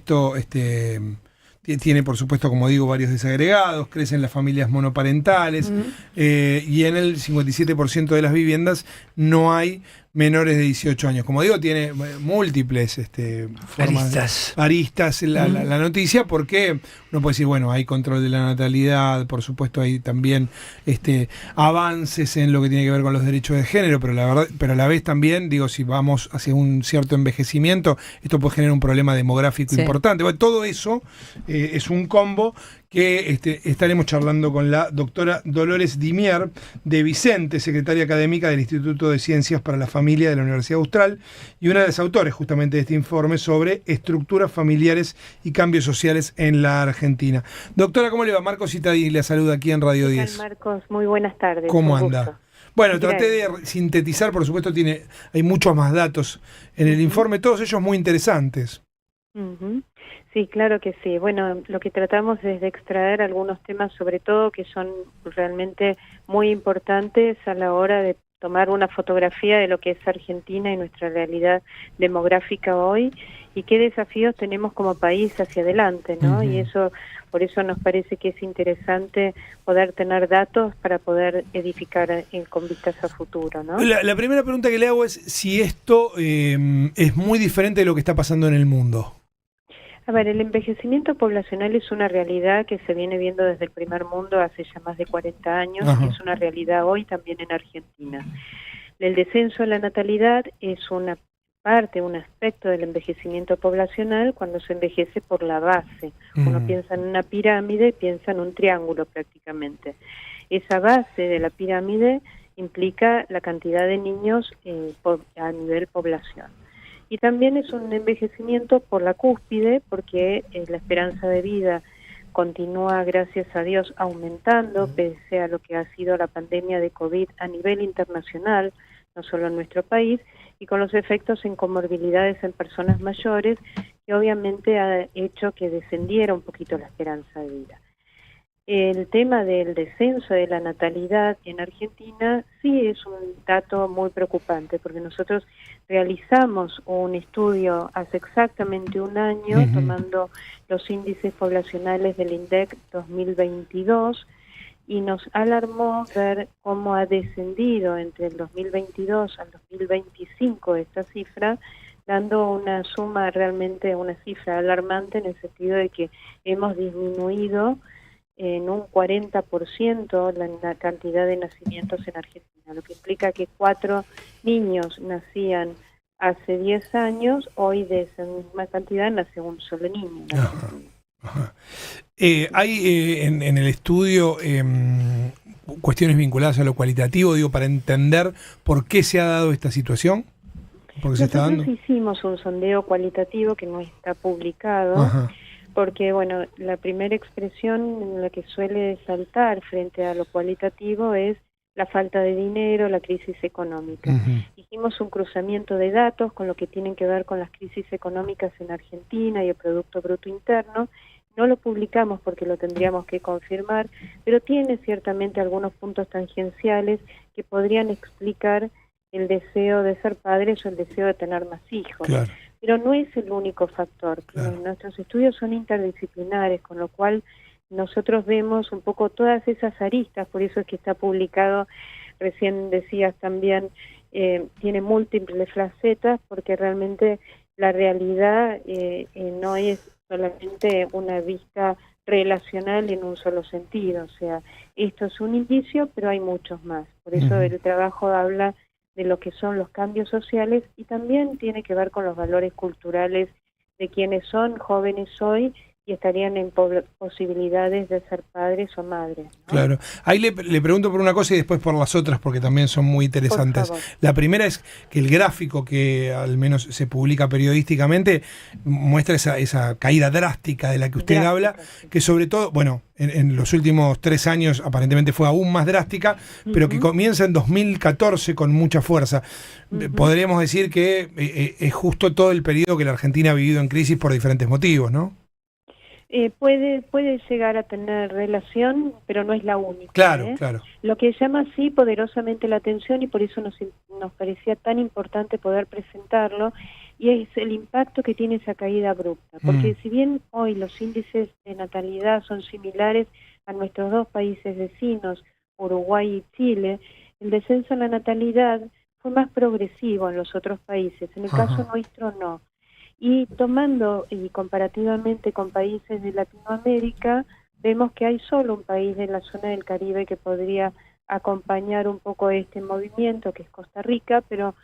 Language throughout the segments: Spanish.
esto tiene, por supuesto, como digo, varios desagregados, crecen las familias monoparentales, y en el 57% de las viviendas no hay menores de 18 años. Como digo, tiene múltiples formas, aristas la noticia, porque uno puede decir, bueno, hay control de la natalidad, por supuesto hay también avances en lo que tiene que ver con los derechos de género, pero la verdad, pero a la vez también, digo, si vamos hacia un cierto envejecimiento, esto puede generar un problema demográfico importante. Bueno, todo eso es un combo que estaremos charlando con la doctora Dolores Dimier de Vicente, secretaria académica del Instituto de Ciencias para la Familia de la Universidad Austral, y una de las autores justamente de este informe sobre estructuras familiares y cambios sociales en la Argentina. Doctora, ¿cómo le va? Marcos Citadí le saluda aquí en Radio 10. ¿Qué tal, Marcos? Muy buenas tardes. ¿Cómo anda? Bueno, traté de sintetizar, por supuesto, hay muchos más datos en el informe, todos ellos muy interesantes. Sí, claro que sí. Bueno, lo que tratamos es de extraer algunos temas, sobre todo, que son realmente muy importantes a la hora de tomar una fotografía de lo que es Argentina y nuestra realidad demográfica hoy, y qué desafíos tenemos como país hacia adelante, ¿no? Y eso, por eso nos parece que es interesante poder tener datos para poder edificar con vistas a futuro, ¿no? La primera pregunta que le hago es si esto es muy diferente de lo que está pasando en el mundo. A ver, el envejecimiento poblacional es una realidad que se viene viendo desde el primer mundo hace ya más de 40 años, y es una realidad hoy también en Argentina. El descenso de la natalidad es una parte, un aspecto del envejecimiento poblacional cuando se envejece por la base. Uno piensa en una pirámide, piensa en un triángulo prácticamente. Esa base de la pirámide implica la cantidad de niños a nivel población. Y también es un envejecimiento por la cúspide, porque la esperanza de vida continúa, gracias a Dios, aumentando, pese a lo que ha sido la pandemia de COVID a nivel internacional, no solo en nuestro país, y con los efectos en comorbilidades en personas mayores, que obviamente ha hecho que descendiera un poquito la esperanza de vida. El tema del descenso de la natalidad en Argentina sí es un dato muy preocupante, porque nosotros realizamos un estudio hace exactamente un año, tomando los índices poblacionales del INDEC 2022, y nos alarmó ver cómo ha descendido entre el 2022 al 2025 esta cifra, dando una suma realmente, una cifra alarmante, en el sentido de que hemos disminuido en un 40% la cantidad de nacimientos en Argentina, lo que implica que 4 niños nacían hace 10 años, hoy de esa misma cantidad nace un solo niño en Argentina. Hay en el estudio cuestiones vinculadas a lo cualitativo, digo, para entender por qué se ha dado esta situación. Nosotros hicimos un sondeo cualitativo que no está publicado, porque, bueno, la primera expresión en la que suele saltar frente a lo cualitativo es la falta de dinero, la crisis económica. Hicimos un cruzamiento de datos con lo que tienen que ver con las crisis económicas en Argentina y el Producto Bruto Interno. No lo publicamos porque lo tendríamos que confirmar, pero tiene ciertamente algunos puntos tangenciales que podrían explicar el deseo de ser padres o el deseo de tener más hijos. Claro. Pero no es el único factor. Claro. Nuestros estudios son interdisciplinares, con lo cual nosotros vemos un poco todas esas aristas, por eso es que está publicado, recién decías también, tiene múltiples facetas, porque realmente la realidad no es solamente una vista relacional en un solo sentido, o sea, esto es un indicio, pero hay muchos más. Por eso el trabajo habla de lo que son los cambios sociales, y también tiene que ver con los valores culturales de quienes son jóvenes hoy y estarían en posibilidades de ser padres o madres, ¿no? Claro. Ahí le pregunto por una cosa y después por las otras, porque también son muy interesantes. La primera es que el gráfico que al menos se publica periodísticamente muestra esa caída drástica de la que usted habla, que sobre todo, bueno, en los últimos 3 años aparentemente fue aún más drástica, pero que comienza en 2014 con mucha fuerza. Podríamos decir que es justo todo el periodo que la Argentina ha vivido en crisis por diferentes motivos, ¿no? Puede llegar a tener relación, pero no es la única. Claro, claro. Lo que llama sí poderosamente la atención, y por eso nos parecía tan importante poder presentarlo, y es el impacto que tiene esa caída abrupta, porque si bien hoy los índices de natalidad son similares a nuestros dos países vecinos, Uruguay y Chile, el descenso en la natalidad fue más progresivo en los otros países, en el caso nuestro no. Y tomando y comparativamente con países de Latinoamérica, vemos que hay solo un país de la zona del Caribe que podría acompañar un poco este movimiento, que es Costa Rica, pero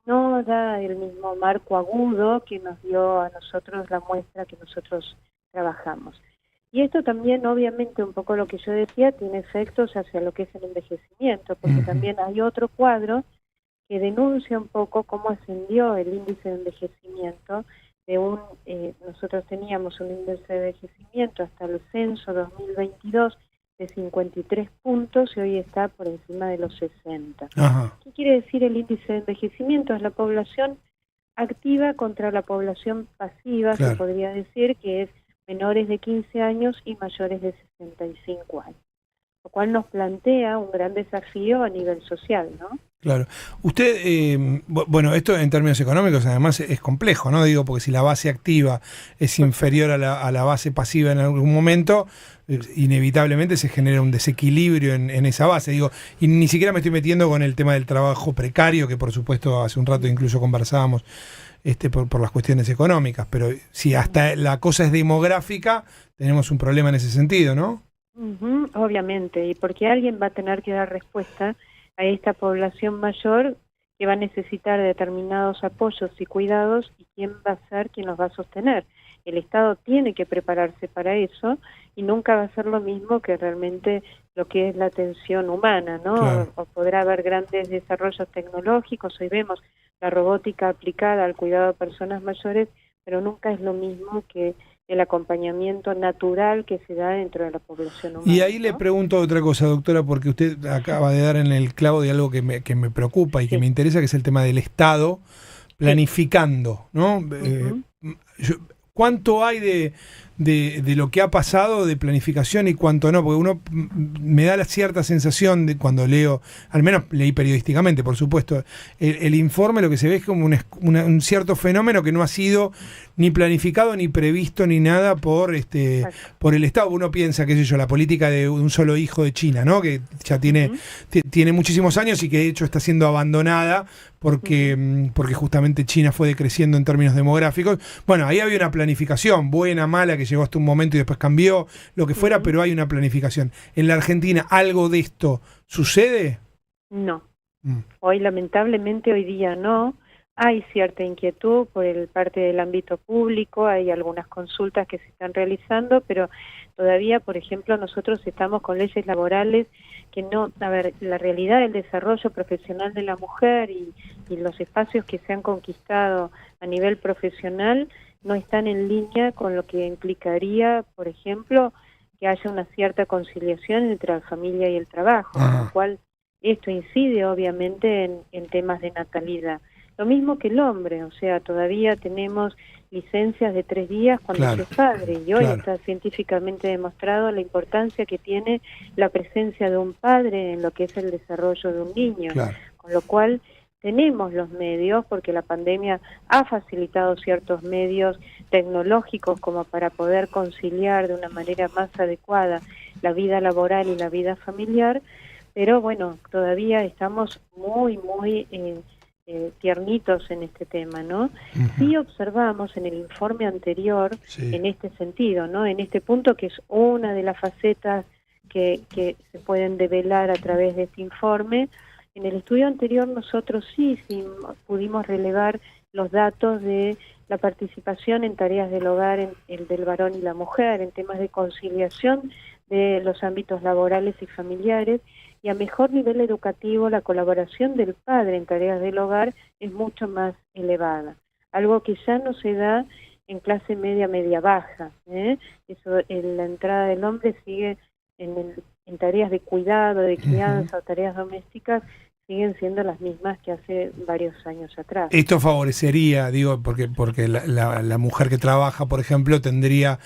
no da el mismo marco agudo que nos dio a nosotros la muestra que nosotros trabajamos. Y esto también, obviamente, un poco lo que yo decía, tiene efectos hacia lo que es el envejecimiento, porque también hay otro cuadro que denuncia un poco cómo ascendió el índice de envejecimiento. Nosotros teníamos un índice de envejecimiento hasta el censo 2022 de 53 puntos y hoy está por encima de los 60. ¿Qué quiere decir el índice de envejecimiento? Es la población activa contra la población pasiva, se podría decir, que es menores de 15 años y mayores de 65 años, lo cual nos plantea un gran desafío a nivel social, ¿no? Claro. Usted, bueno, esto en términos económicos además es complejo, ¿no? Digo, porque si la base activa es inferior a la base pasiva en algún momento, inevitablemente se genera un desequilibrio en esa base. Digo, y ni siquiera me estoy metiendo con el tema del trabajo precario, que por supuesto hace un rato incluso conversábamos por las cuestiones económicas, pero si hasta la cosa es demográfica, tenemos un problema en ese sentido, ¿no? Obviamente, y porque alguien va a tener que dar respuesta a esta población mayor que va a necesitar determinados apoyos y cuidados, y quién va a ser quien los va a sostener. El Estado tiene que prepararse para eso y nunca va a ser lo mismo que realmente lo que es la atención humana, ¿no? Claro. O podrá haber grandes desarrollos tecnológicos, hoy vemos la robótica aplicada al cuidado de personas mayores, pero nunca es lo mismo que el acompañamiento natural que se da dentro de la población humana. Y ahí le pregunto otra cosa, doctora, porque usted acaba de dar en el clavo de algo que me preocupa y que me interesa, que es el tema del Estado planificando, ¿no? ¿Cuánto hay de lo que ha pasado de planificación y cuánto no? Porque uno me da la cierta sensación de cuando leo, al menos leí periodísticamente, por supuesto, el informe, lo que se ve es como un cierto fenómeno que no ha sido ni planificado, ni previsto, ni nada por el Estado. Uno piensa, qué sé yo, la política de un solo hijo de China, ¿no? Que ya tiene muchísimos años y que de hecho está siendo abandonada porque justamente China fue decreciendo en términos demográficos. Bueno, ahí había una planificación, buena, mala, que llegó hasta un momento y después cambió, lo que fuera, pero hay una planificación. ¿En la Argentina algo de esto sucede? No. Hoy, lamentablemente, hoy día no. Hay cierta inquietud por parte del ámbito público, hay algunas consultas que se están realizando, pero todavía, por ejemplo, nosotros estamos con leyes laborales que no, a ver, la realidad del desarrollo profesional de la mujer y los espacios que se han conquistado a nivel profesional no están en línea con lo que implicaría, por ejemplo, que haya una cierta conciliación entre la familia y el trabajo, con lo cual esto incide obviamente en temas de natalidad. Lo mismo que el hombre, o sea, todavía tenemos licencias de 3 días cuando se es padre, y hoy está científicamente demostrado la importancia que tiene la presencia de un padre en lo que es el desarrollo de un niño, con lo cual tenemos los medios, porque la pandemia ha facilitado ciertos medios tecnológicos como para poder conciliar de una manera más adecuada la vida laboral y la vida familiar, pero bueno, todavía estamos muy tiernitos en este tema, ¿no? Sí observamos en el informe anterior, en este sentido, ¿no? En este punto, que es una de las facetas que se pueden develar a través de este informe. En el estudio anterior nosotros sí pudimos relevar los datos de la participación en tareas del hogar, el del varón y la mujer, en temas de conciliación de los ámbitos laborales y familiares, y a mejor nivel educativo la colaboración del padre en tareas del hogar es mucho más elevada, algo que ya no se da en clase media baja, Eso, la entrada del hombre sigue en tareas de cuidado, de crianza o tareas domésticas, siguen siendo las mismas que hace varios años atrás. Esto favorecería, digo, porque la mujer que trabaja, por ejemplo, tendría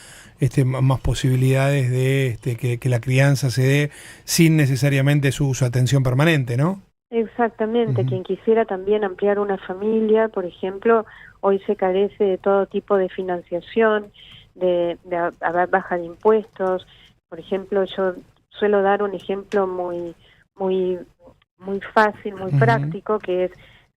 más posibilidades de que la crianza se dé sin necesariamente su atención permanente, ¿no? Exactamente, quien quisiera también ampliar una familia, por ejemplo, hoy se carece de todo tipo de financiación, de baja de impuestos. Por ejemplo, yo suelo dar un ejemplo muy fácil, muy práctico, que es,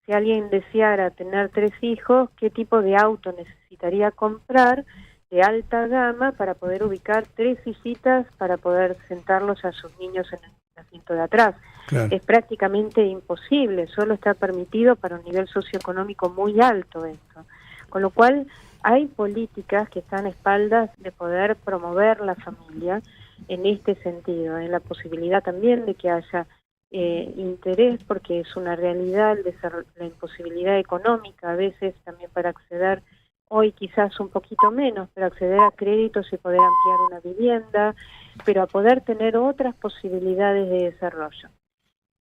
si alguien deseara tener 3 hijos, ¿qué tipo de auto necesitaría comprar de alta gama para poder ubicar 3 sillitas para poder sentarlos a sus niños en el asiento de atrás? Claro. Es prácticamente imposible, solo está permitido para un nivel socioeconómico muy alto esto. Con lo cual, hay políticas que están a espaldas de poder promover la familia en este sentido, en la posibilidad también de que haya interés, porque es una realidad la imposibilidad económica a veces también para acceder, hoy quizás un poquito menos, pero acceder a créditos y poder ampliar una vivienda, pero a poder tener otras posibilidades de desarrollo.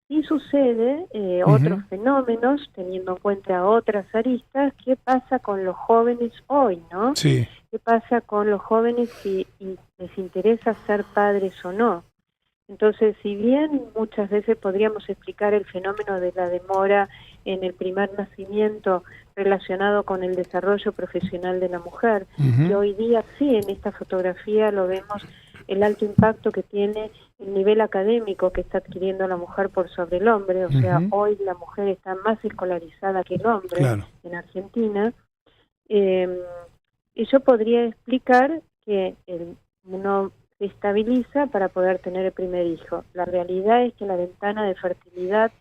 Y sucede otros fenómenos, teniendo en cuenta otras aristas. ¿Qué pasa con los jóvenes hoy, no? Sí. ¿Qué pasa con los jóvenes si les interesa ser padres o no? Entonces, si bien muchas veces podríamos explicar el fenómeno de la demora en el primer nacimiento relacionado con el desarrollo profesional de la mujer, que hoy día sí, en esta fotografía lo vemos, el alto impacto que tiene el nivel académico que está adquiriendo la mujer por sobre el hombre, o sea, hoy la mujer está más escolarizada que el hombre en Argentina. Y yo podría explicar que uno se estabiliza para poder tener el primer hijo. La realidad es que la ventana de fertilidad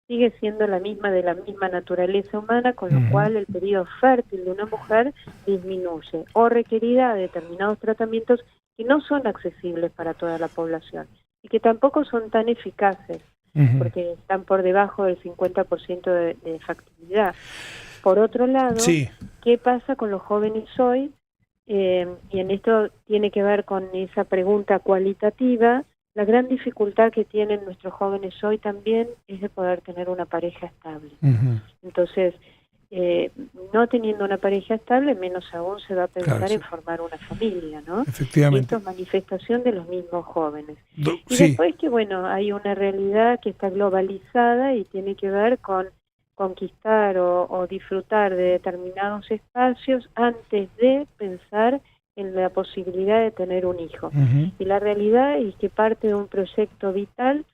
sigue siendo la misma de la misma naturaleza humana, con lo cual el periodo fértil de una mujer disminuye o requerirá determinados tratamientos que no son accesibles para toda la población y que tampoco son tan eficaces porque están por debajo del 50% de factibilidad. Por otro lado, ¿qué pasa con los jóvenes hoy? Y en esto tiene que ver con esa pregunta cualitativa. La gran dificultad que tienen nuestros jóvenes hoy también es de poder tener una pareja estable. Entonces, no teniendo una pareja estable, menos aún se va a pensar en formar una familia, ¿no? Efectivamente. Y esto es manifestación de los mismos jóvenes. Y después que, bueno, hay una realidad que está globalizada y tiene que ver con conquistar o disfrutar de determinados espacios antes de pensar en la posibilidad de tener un hijo. Y la realidad es que parte de un proyecto vital,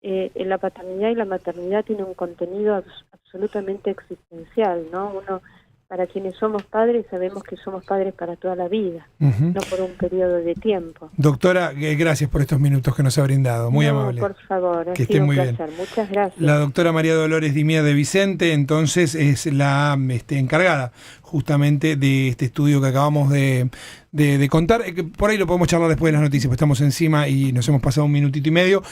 en la paternidad y la maternidad tiene un contenido absolutamente existencial, ¿no? Uno, para quienes somos padres, sabemos que somos padres para toda la vida, no por un periodo de tiempo. Doctora, gracias por estos minutos que nos ha brindado, muy amable. Por favor, que esté muy bien. Muchas gracias. La doctora María Dolores Dimía de Vicente, entonces, es la encargada justamente de este estudio que acabamos de contar. Por ahí lo podemos charlar después de las noticias, pues estamos encima y nos hemos pasado un minutito y medio.